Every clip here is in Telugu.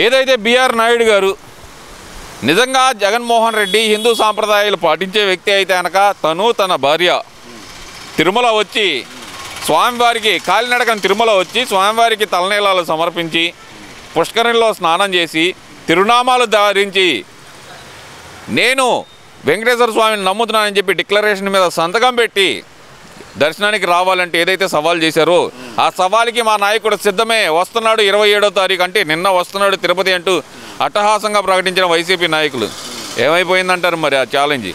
ఏదైతే బిఆర్ నాయుడు గారు నిజంగా జగన్మోహన్ రెడ్డి హిందూ సాంప్రదాయాలు పాటించే వ్యక్తి అయితే కనుక తను తన భార్య తిరుమల వచ్చి స్వామివారికి కాలినడకన తిరుమల వచ్చి స్వామివారికి తలనీలాలు సమర్పించి పుష్కరిణిలో స్నానం చేసి తిరునామాలు ధరించి నేను వెంకటేశ్వర స్వామిని నమ్ముతున్నానని చెప్పి డిక్లరేషన్ మీద సంతకం పెట్టి దర్శనానికి రావాలంటే ఏదైతే సవాల్ చేశారో ఆ సవాల్కి మా నాయకుడు సిద్ధమే, వస్తున్నాడు 27వ తారీఖు అంటే నిన్న వస్తున్నాడు తిరుపతి అంటూ అట్టహాసంగా ప్రకటించిన వైసీపీ నాయకులు. ఏమైపోయిందంటారు మరి ఆ ఛాలెంజ్?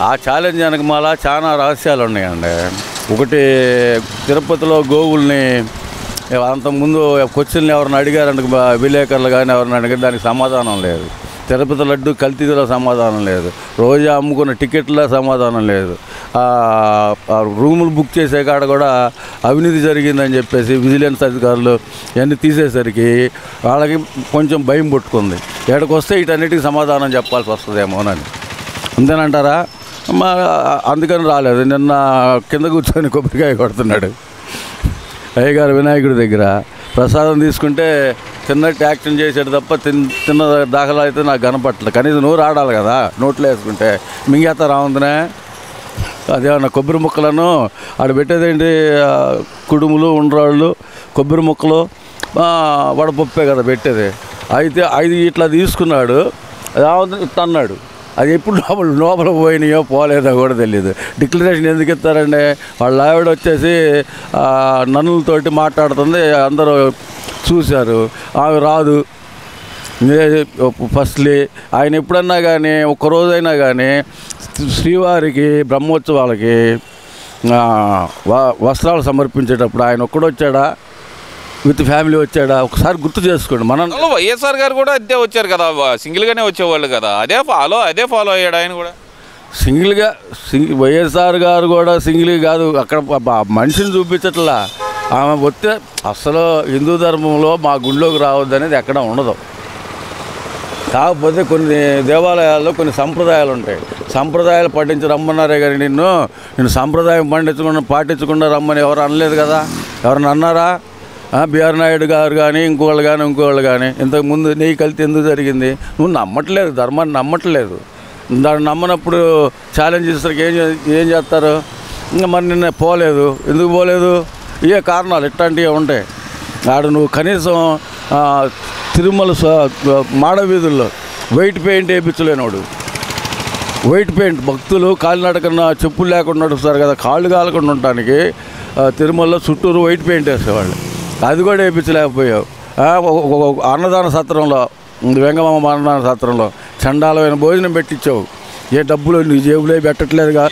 ఆ ఛాలెంజ్ వెనకమాల చాలా రహస్యాలు ఉన్నాయండి. ఒకటి, తిరుపతిలో గోవుల్ని అంతకుముందు క్వశ్చన్లు ఎవరిని అడిగారంటే విలేకరులు కానీ ఎవరిని అడిగారు, దానికి సమాధానం లేదు. తిరుపతి లడ్డు కల్తీలో సమాధానం లేదు. రోజా అమ్ముకున్న టికెట్లో సమాధానం లేదు. రూములు బుక్ చేసే కాడ కూడా అవినీతి జరిగిందని చెప్పేసి విజిలెన్స్ అధికారులు ఇవన్నీ తీసేసరికి వాళ్ళకి కొంచెం భయం పుట్టుకుంది. ఎక్కడికి వస్తే వీటన్నిటికీ సమాధానం చెప్పాల్సి వస్తుందేమోనని. అంతేనంటారా? అందుకని రాలేదు. నిన్న కింద కూర్చొని కొబ్బరికాయ కొడుతున్నాడు అయ్యగారు వినాయకుడి దగ్గర. ప్రసాదం తీసుకుంటే తిన్నట్టు యాక్షన్ చేసాడు తప్ప తిన్న దాఖలా అయితే నాకు కనపట్టలేదు. కనీసం నోరు ఆడాలి కదా, నోట్లో వేసుకుంటే మింగేత రావుందనే. అదేమన్నా కొబ్బరి ముక్కలను ఆడ పెట్టేదేంటి, కుడుములు ఉండ్రాళ్ళు కొబ్బరి ముక్కలు వడపప్పే కదా పెట్టేది. అయితే అది ఇట్లా తీసుకున్నాడు, అది తన్నాడు. అది ఎప్పుడు లోపల పోయినాయో పోలేదో కూడా తెలియదు. డిక్లరేషన్ ఎందుకు ఇస్తారండి? వాళ్ళ ఆవిడ వచ్చేసి నన్నులతోటి మాట్లాడుతుంది, అందరూ చూశారు. ఆమె రాదు ఫస్ట్లీ. ఆయన ఎప్పుడన్నా కానీ ఒక్కరోజైనా కానీ శ్రీవారికి బ్రహ్మోత్సవాలకి వస్త్రాలు సమర్పించేటప్పుడు ఆయన ఒక్కడొచ్చాడా, విత్ ఫ్యామిలీ వచ్చాడా? ఒకసారి గుర్తు చేసుకోండి. మనం వైఎస్ఆర్ గారు కూడా అదే వచ్చారు కదా, సింగిల్గానే వచ్చేవాళ్ళు కదా, అదే ఫాలో అయ్యాడు ఆయన కూడా సింగిల్గా. వైఎస్ఆర్ గారు కూడా సింగిల్ కాదు, అక్కడ మనిషిని చూపించట్లా. ఆమె వస్తే అసలు హిందూ ధర్మంలో మా గుళ్ళోకి రావద్దు అనేది ఎక్కడ ఉండదు. కాకపోతే కొన్ని దేవాలయాల్లో కొన్ని సంప్రదాయాలు ఉంటాయి. సంప్రదాయాలు పాటించి రమ్మన్నారే కానీ నిన్ను సంప్రదాయం పాటించకుండా రమ్మని ఎవరు అనలేదు కదా. ఎవరన్నా అన్నారా? బిఆర్ నాయుడు గారు కానీ ఇంకోళ్ళు కానీ ఇంతకుముందు నెయ్యి కల్తీ ఎందుకు జరిగింది? నువ్వు నమ్మట్లేదు, ధర్మాన్ని నమ్మట్లేదు. దాన్ని నమ్మనప్పుడు ఛాలెంజ్ చేసరికి ఏం చేస్తారు? ఇంకా మరి నిన్న పోలేదు, ఎందుకు పోలేదు? ఏ కారణాలు ఇట్లాంటివి ఉంటాయి. ఆడు నువ్వు కనీసం తిరుమల మాడవీధుల్లో వైట్ పెయింట్ వేయించలేనోడు. వైట్ పెయింట్ భక్తులు కాలినడకన్నా చెప్పులు లేకుండా నడుస్తారు కదా, కాళ్ళు కాలకుండా ఉండటానికి తిరుమలలో చుట్టూరు వైట్ పెయింట్ వేసేవాళ్ళు. అది కూడా వేయించలేకపోయావు. అన్నదాన సత్రంలో, వెంగమ్మ అన్నదాన సత్రంలో చండాలమైన భోజనం పెట్టించావు. ఏ డబ్బులు నీ జేబులే పెట్టట్లేదుగా.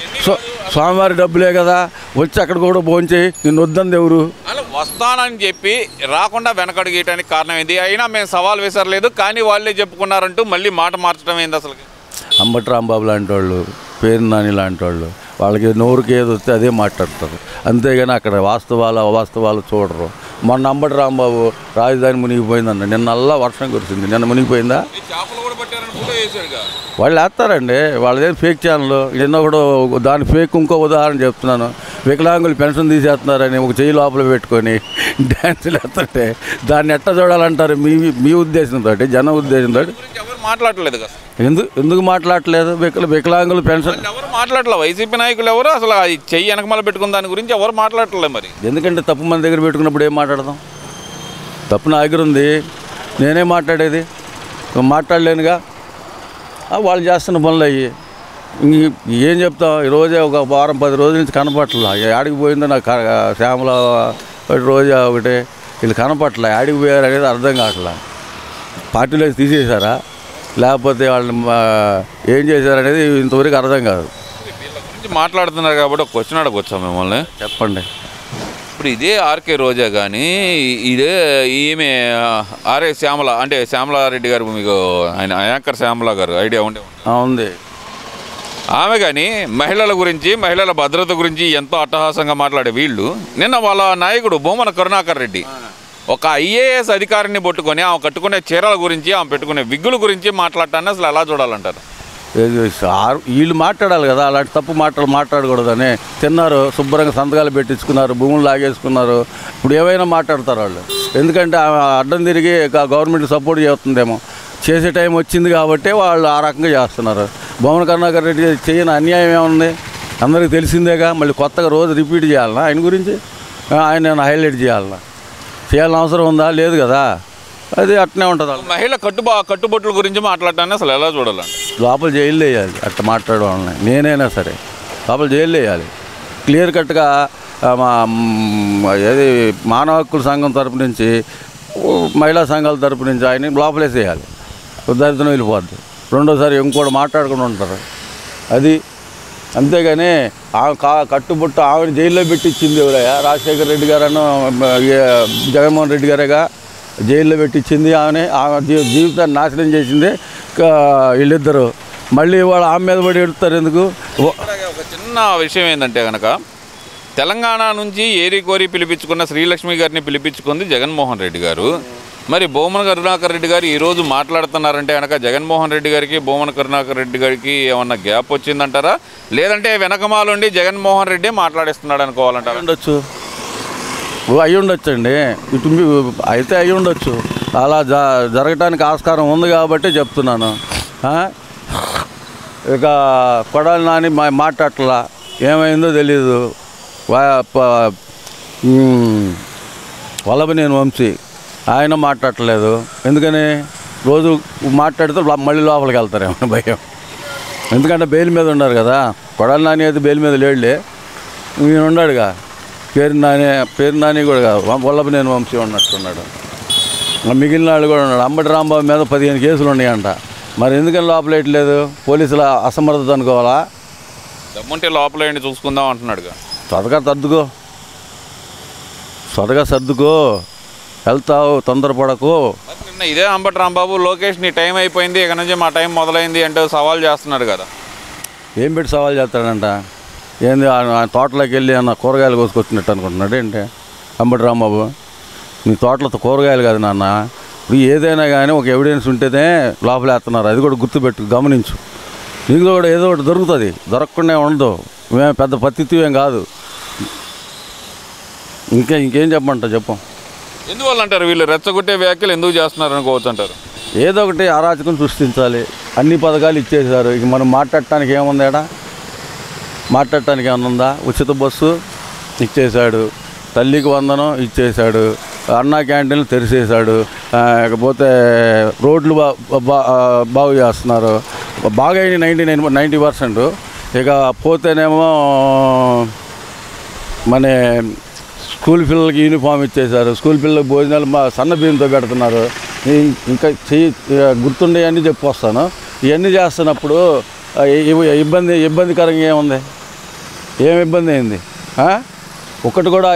స్వామివారి డబ్బులే కదా, వచ్చి అక్కడ కూడా భోంచేయి. నిన్ను వద్దంది ఎవరు? వస్తానని చెప్పి రాకుండా వెనకడుగేయడానికి కారణం ఏంది? అయినా మేము సవాల్ వేసరలేదు కానీ వాళ్ళే చెప్పుకున్నారంటూ మళ్ళీ మాట మార్చడం ఏంది అసలు? అంబటి రాంబాబు లాంటి వాళ్ళు, పేరు నాని లాంటి వాళ్ళు, వాళ్ళకి నోరుకి ఏది వస్తే అదే మాట్లాడతారు. అంతేగాని అక్కడ అవాస్తవాలు చూడరు. మొన్న అంబటి రాంబాబు రాజధాని మునిగిపోయిందన్న, నిన్నల్లా వర్షం కురిసింది, నిన్న మునిగిపోయిందా? వాళ్ళు వేస్తారండి, వాళ్ళదే ఫేక్ ఛానల్. నిన్న కూడా దాని ఫేక్ ఇంకో ఉదాహరణ చెప్తున్నాను. వికలాంగులు పెన్షన్ తీసేస్తున్నారని ఒక చెయ్యి లోపల పెట్టుకొని డ్యాన్సులు వేస్తుంటే దాన్ని ఎట్ట చూడాలంటారు? మీ ఉద్దేశంతో, జన ఉద్దేశంతో మాట్లాడలేదు కదా. ఎందుకు మాట్లాడలేదు? వికలాంగులు పెన్షన్ ఎవరు మాట్లాడలేదు. వైసీపీ నాయకులు ఎవరు అసలు అది చెయ్యి వెనకమల పెట్టుకున్న దాని గురించి ఎవరు మాట్లాడలేదు. మరి ఎందుకంటే తప్పు మన దగ్గర పెట్టుకున్నప్పుడు ఏం మాట్లాడదాం? తప్పు నా దగ్గర ఉంది, నేనే మాట్లాడేది. మాట్లాడలేనుగా. వాళ్ళు చేస్తున్న పనులు అయ్యి ఏం చెప్తాం? ఈరోజే ఒక వారం 10 రోజుల నుంచి కనపట్ల. ఆడికి పోయిందో నాకు శ్యామల రోజా ఒకటే, వీళ్ళు కనపట్ల. ఆడికి పోయారు అనేది అర్థం కావట్లా. పార్టీలో తీసేశారా లేకపోతే వాళ్ళని ఏం చేశారనేది ఇంతవరకు అర్థం కాదు. వీళ్ళ గురించి మాట్లాడుతున్నారు కాబట్టి ఒక క్వశ్చన్ అడగొచ్చా మిమ్మల్ని? చెప్పండి. ఇప్పుడు ఇదే ఆర్కే రోజా కానీ ఇదే ఈమె ఆర్ఏ శ్యామల అంటే శ్యామలారెడ్డి గారు, మీకు ఆయన యాంకర్ శ్యామల గారు ఐడియా ఉంది. ఆమె కానీ మహిళల గురించి, మహిళల భద్రత గురించి ఎంతో అట్టహాసంగా మాట్లాడే వీళ్ళు నిన్న వాళ్ళ నాయకుడు భూమన కరుణాకర్ రెడ్డి ఒక ఐఏఎస్ అధికారిని పట్టుకొని ఆమె కట్టుకునే చీరల గురించి, ఆమె పెట్టుకునే విగ్గుల గురించి మాట్లాడటాన్ని అసలు ఎలా చూడాలంటారు? వీళ్ళు మాట్లాడాలి కదా, అలాంటి తప్పు మాట్లాడకూడదని. తిన్నారు, శుభ్రంగా సంతకాలు పెట్టించుకున్నారు, భూములు లాగేసుకున్నారు. ఇప్పుడు ఏమైనా మాట్లాడతారు వాళ్ళు. ఎందుకంటే అడ్డం తిరిగి గవర్నమెంట్ సపోర్ట్ చేస్తుందేమో, చేసే టైం వచ్చింది కాబట్టి వాళ్ళు ఆ రకంగా చేస్తున్నారు. భువన కరుణాకర్ రెడ్డి చేయని అన్యాయం ఏముంది, అందరికీ తెలిసిందేగా. మళ్ళీ కొత్తగా రోజు రిపీట్ చేయాలన్నా ఆయన గురించి, ఆయన హైలైట్ చేయాలన్నా? చేయాల్సిన అవసరం ఉందా? లేదు కదా. అది అట్నే ఉంటుంది. మహిళ కట్టుబొట్టుల గురించి మాట్లాడటాన్ని అసలు ఎలా చూడాలండి? లోపల జైలు వేయాలి అట్లా మాట్లాడడం వాళ్ళని. నేనైనా సరే లోపల జైలు వేయాలి. క్లియర్ కట్గా ఏది మానవ హక్కుల సంఘం తరపు నుంచి, మహిళా సంఘాల తరపు నుంచి ఆయన లోపలేసేయాలి. దరిద్రం వెళ్ళిపోద్ది. రెండోసారి ఇంకోటి మాట్లాడకుండా ఉంటారు. అది అంతేగాని కట్టుబుట్ట ఆమెను జైల్లో పెట్టించింది ఎవరయ్యా? రాజశేఖర రెడ్డి గారను జగన్మోహన్ రెడ్డి గారేగా జైల్లో పెట్టించింది. ఆమె జీవితాన్ని నాశనం చేసింది వీళ్ళిద్దరు. మళ్ళీ వాళ్ళు ఆమె మీద పడి ఎడుతారు ఎందుకు? ఒక చిన్న విషయం ఏంటంటే కనుక, తెలంగాణ నుంచి ఏరి కోరి పిలిపించుకున్న శ్రీలక్ష్మి గారిని పిలిపించుకుంది జగన్మోహన్ రెడ్డి గారు. మరి భూమన కరుణాకర్ రెడ్డి గారు ఈరోజు మాట్లాడుతున్నారంటే కనుక జగన్మోహన్ రెడ్డి గారికి భూమన కరుణాకర్ రెడ్డి గారికి ఏమన్నా గ్యాప్ వచ్చిందంటారా, లేదంటే వెనకమాలుండి జగన్మోహన్ రెడ్డి మాట్లాడిస్తున్నాడు అనుకోవాలంటారా? ఉండొచ్చు, అయి ఉండొచ్చండి. ఇటు అయితే అయి ఉండొచ్చు. అలా జరగటానికి ఆస్కారం ఉంది కాబట్టి చెప్తున్నాను. ఇక కొడాలి నాని మాట్లాడలా, ఏమైందో తెలీదు. వల్లభనేని వంశీ ఆయన మాట్లాడలేదు. ఎందుకని? రోజు మాట్లాడితే మళ్ళీ లోపలికి వెళ్తారేమో భయం. ఎందుకంటే బెయిల్ మీద ఉన్నారు కదా. కొడాలి నాని అయితే బెయిల్ మీద లేడులే, ఈయన ఉన్నాడుగా. పేరు నాని కూడా కాదు, వల్లభనేని వంశీ ఉన్నట్టున్నాడు. మిగిలిన వాళ్ళు కూడా ఉన్నాడు. అంబటి రాంబాబు మీద 15 కేసులు ఉన్నాయంట. మరి ఎందుకని లోపలేయట్లేదు? పోలీసుల అసమర్థత అనుకోవాలా? దమ్ముంటే లోపలేయండి చూసుకుందాం అంటున్నాడుగా. త్వరగా సర్దుకో, వెళ్తావు, తొందరపడకు. నిన్న ఇదే అంబటి రాంబాబు లోకేష్ నీ టైం అయిపోయింది, ఇక నుంచి మా టైం మొదలైంది అంటూ సవాల్ చేస్తున్నాడు కదా. ఏం పెట్టి సవాల్ చేస్తాడంట? ఏంది తోటలోకి వెళ్ళి అన్న కూరగాయలు కోసుకొచ్చినట్టు అనుకుంటున్నాడు ఏంటి అంబటి రాంబాబు? నీ తోటలో కూరగాయలు కాదు నాన్న. ఇప్పుడు ఏదైనా కానీ ఒక ఎవిడెన్స్ ఉంటేనే లోపలేస్తున్నారు. అది కూడా గుర్తుపెట్టు, గమనించు. నీకు కూడా ఏదో ఒకటి దొరుకుతుంది, దొరకకుండా ఉండదు. మేము పెద్ద పత్తిత్వం ఏం కాదు. ఇంకేం చెప్పమంటావు చెప్పు. ఎందువల్ల అంటారు వీళ్ళు రెచ్చగొట్టే వ్యాఖ్యలు ఎందుకు చేస్తున్నారు అనుకోవచ్చు అంటారు? ఏదో ఒకటి అరాచకం సృష్టించాలి. అన్ని పథకాలు ఇచ్చేసారు. ఇక మనం మాట్లాడటానికి ఏముంది? మాట్లాడటానికి ఏమన్నా ఉందా? ఉచిత బస్సు ఇచ్చేశాడు, తల్లికి వందనం ఇచ్చేశాడు, అన్నా క్యాంటీన్లు తెరిచేశాడు, ఇకపోతే రోడ్లు బాగు చేస్తున్నారు. బాగా 90%. ఇక పోతేనేమో మన స్కూల్ పిల్లలకి యూనిఫామ్ ఇచ్చేశారు, స్కూల్ పిల్లలకి భోజనాలు సన్న బియ్యంతో పెడుతున్నారు. ఇంకా గుర్తుండే అన్నీ చెప్పొస్తాను. ఇవన్నీ చేస్తున్నప్పుడు ఇబ్బందికరంగా ఏముంది? ఏం ఇబ్బంది అయింది? ఒక్కటి కూడా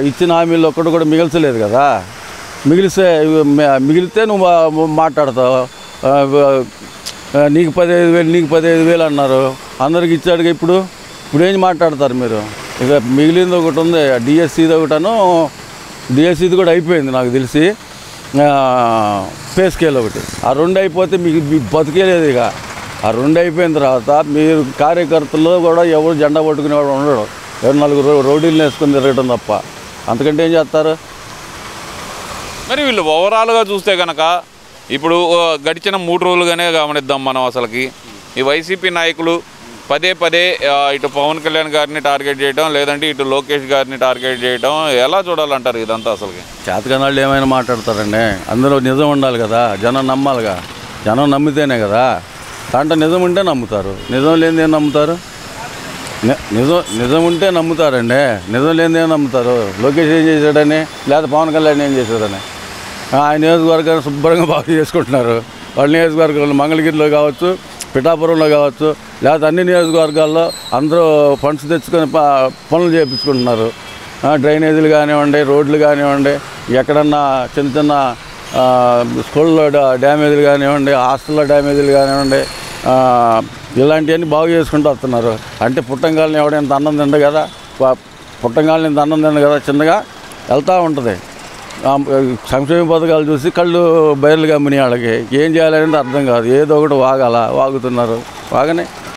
ఇచ్చిన హామీలు ఒక్కటి కూడా మిగిల్చలేదు కదా. మిగిలితే నువ్వు మాట్లాడతావు. నీకు 15,000 అన్నారు, అందరికి ఇచ్చాడుగా. ఇప్పుడు ఏం మాట్లాడతారు మీరు? ఇక మిగిలింది ఒకటి ఉంది, డిఎస్సిది ఒకటను. డిఎస్సిది కూడా అయిపోయింది నాకు తెలిసి. పే స్కేల్ ఒకటి, ఆ 2 అయిపోతే మీకు బతికేలేదు. ఇక ఆ 2 అయిపోయిన తర్వాత మీరు కార్యకర్తలు కూడా ఎవరు జెండా పట్టుకునేవాడు ఉండడు. ఎవరు 4 రోడ్లు వేసుకొని తిరగడం తప్ప అంతకంటే ఏం చేస్తారు? మరి వీళ్ళు ఓవరాల్గా చూస్తే కనుక ఇప్పుడు గడిచిన 3 రోజులుగానే గమనిద్దాం మనం. అసలుకి ఈ వైసీపీ నాయకులు పదే ఇటు పవన్ కళ్యాణ్ గారిని టార్గెట్ చేయడం, లేదంటే ఇటు లోకేష్ గారిని టార్గెట్ చేయడం, ఎలా చూడాలంటారు ఇదంతా? అసలుకి చేతకనాళ్ళు ఏమైనా మాట్లాడతారండి. అందులో నిజం ఉండాలి కదా, జనం నమ్మాలిగా. జనం నమ్మితేనే కదా. దాంట్లో నిజం ఉంటే నమ్ముతారు, నిజం లేనిది ఏం నమ్ముతారు? నిజం ఉంటే నమ్ముతారండి, నిజం లేనిది ఏం నమ్ముతారు? లోకేష్ ఏం చేశాడని, లేదా పవన్ కళ్యాణ్ ఏం చేశాడని? ఆయన నియోజకవర్గాన్ని శుభ్రంగా బాగు చేసుకుంటున్నారు. వాళ్ళ నియోజకవర్గాల్లో మంగళగిరిలో కావచ్చు, పిఠాపురంలో కావచ్చు, లేకపోతే అన్ని నియోజకవర్గాల్లో అందరూ ఫండ్స్ తెచ్చుకొని పనులు చేయించుకుంటున్నారు. డ్రైనేజీలు కానివ్వండి, రోడ్లు కానివ్వండి, ఎక్కడన్నా చిన్న స్కూల్లో డ్యామేజీలు కానివ్వండి, హాస్టల్లో డ్యామేజీలు కానివ్వండి, ఇలాంటివన్నీ బాగు చేసుకుంటూ వస్తున్నారు. అంటే పుట్టంగాలని ఎవడైనా అన్నం తిండ కదా, పుట్టంగాలని అన్నం తిండ కదా, చిన్నగా వెళ్తూ ఉంటుంది. సంక్షేమ పథకాలు చూసి కళ్ళు బయర్లు గమ్మిన వాళ్ళకి ఏం చేయాలనేది అర్థం కాదు. ఏదో ఒకటి వాగుతున్నారు. వాగనే